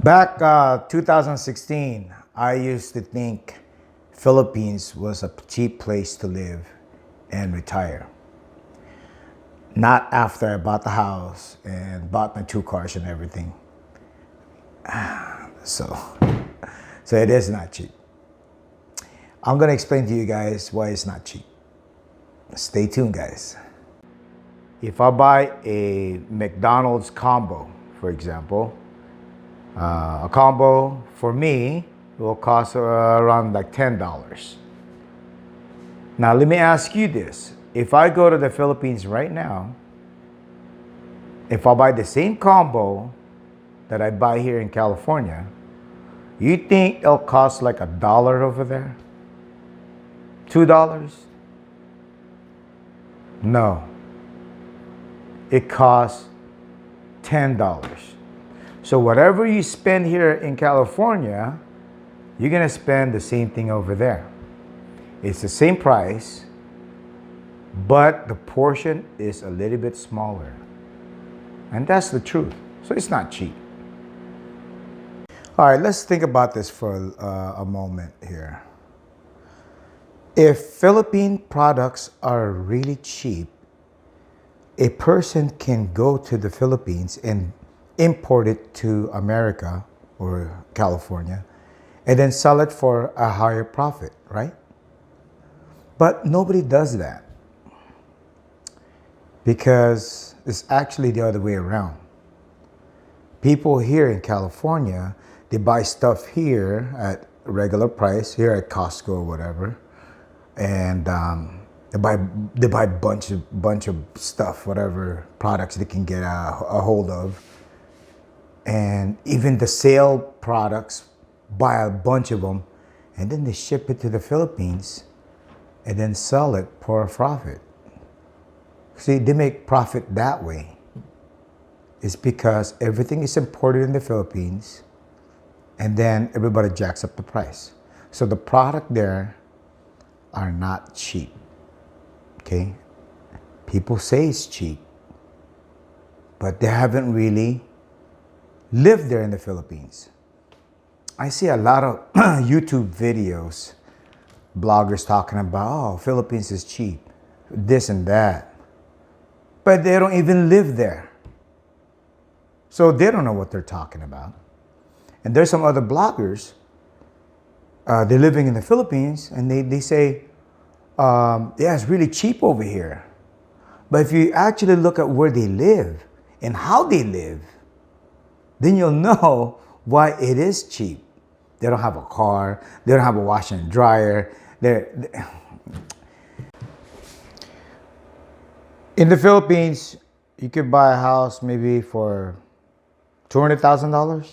Back 2016, I used to think Philippines was a cheap place to live and retire. Not after I bought the house and bought my two cars and everything. So, so it is not cheap. I'm gonna explain to you guys why it's not cheap. Stay tuned, guys. If I buy a McDonald's combo, for example, a combo for me will cost around like $10. Now, let me ask you this. If I go to the Philippines right now, if I buy the same combo that I buy here in California, you think it'll cost like $1 over there? $2? No. It costs $10. So whatever you spend here in California, you're gonna spend the same thing over there. It's the same price, but the portion is a little bit smaller. And that's the truth. So it's not cheap. All right, let's think about this for a moment here. If Philippine products are really cheap, a person can go to the Philippines and import it to America or California and then sell it for a higher profit, right? But nobody does that because it's actually the other way around. People here in California, they buy stuff here at regular price, here at Costco or whatever, and they buy bunch of stuff, whatever products they can get a hold of, and even the sale products, buy a bunch of them, and then they ship it to the Philippines, and then sell it for a profit. See, they make profit that way. It's because everything is imported in the Philippines, and then everybody jacks up the price. So the product there are not cheap. Okay? People say it's cheap, but they haven't really lived there in the Philippines. I see a lot of YouTube videos, bloggers talking about, oh, Philippines is cheap, this and that. But they don't even live there. So they don't know what they're talking about. And there's some other bloggers, they're living in the Philippines, and they say, yeah, it's really cheap over here. But if you actually look at where they live and how they live, then you'll know why it is cheap. They don't have a car, they don't have a washer and dryer. In the Philippines, you could buy a house maybe for $200,000,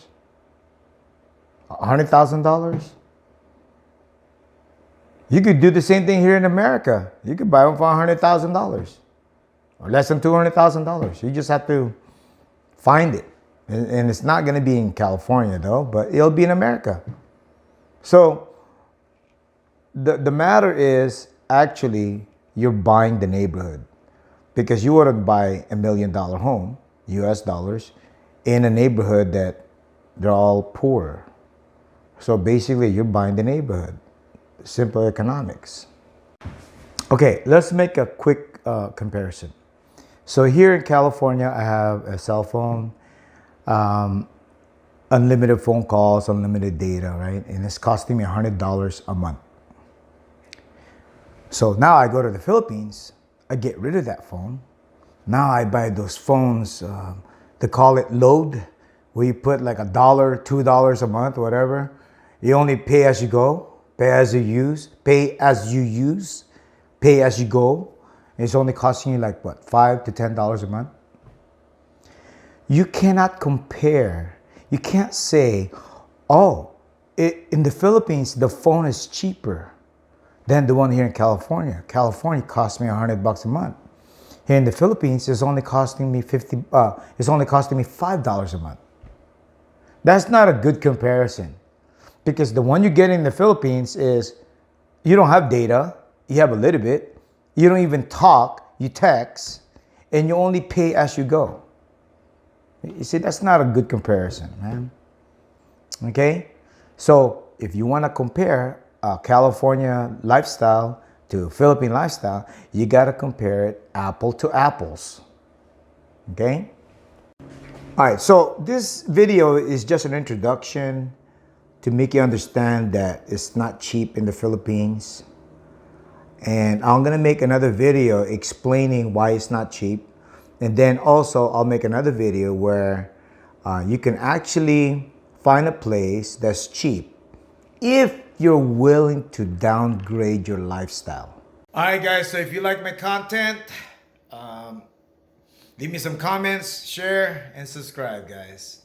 $100,000. You could do the same thing here in America. You could buy one for $100,000 or less than $200,000. You just have to find it. And it's not going to be in California though, but it'll be in America. So the matter is actually you're buying the neighborhood, because you wouldn't buy $1 million home, US dollars, in a neighborhood that they're all poor. So basically you're buying the neighborhood. Simple economics. Okay, let's make a quick comparison. So here in California, I have a cell phone, unlimited phone calls, unlimited data, right? And it's costing me $100 a month. So now I go to the Philippines, I get rid of that phone. Now I buy those phones, they call it load, where you put like $1, $2 a month, whatever. You only pay as you go, pay as you use, pay as you go. It's only costing you like what, $5 to $10 a month? You cannot compare. You can't say, oh, in the Philippines, the phone is cheaper than the one here in California. California costs me $100 a month. Here in the Philippines, it's only costing me $5 a month. That's not a good comparison, because the one you get in the Philippines is you don't have data, you have a little bit, you don't even talk, you text, and you only pay as you go. You see, that's not a good comparison, man. Okay? So if you want to compare California lifestyle to Philippine lifestyle, you got to compare it apple to apples. Okay? All right, so this video is just an introduction to make you understand that it's not cheap in the Philippines. And I'm gonna make another video explaining why it's not cheap. And then also I'll make another video where you can actually find a place that's cheap if you're willing to downgrade your lifestyle. All right, guys, so if you like my content, leave me some comments, share, and subscribe, guys.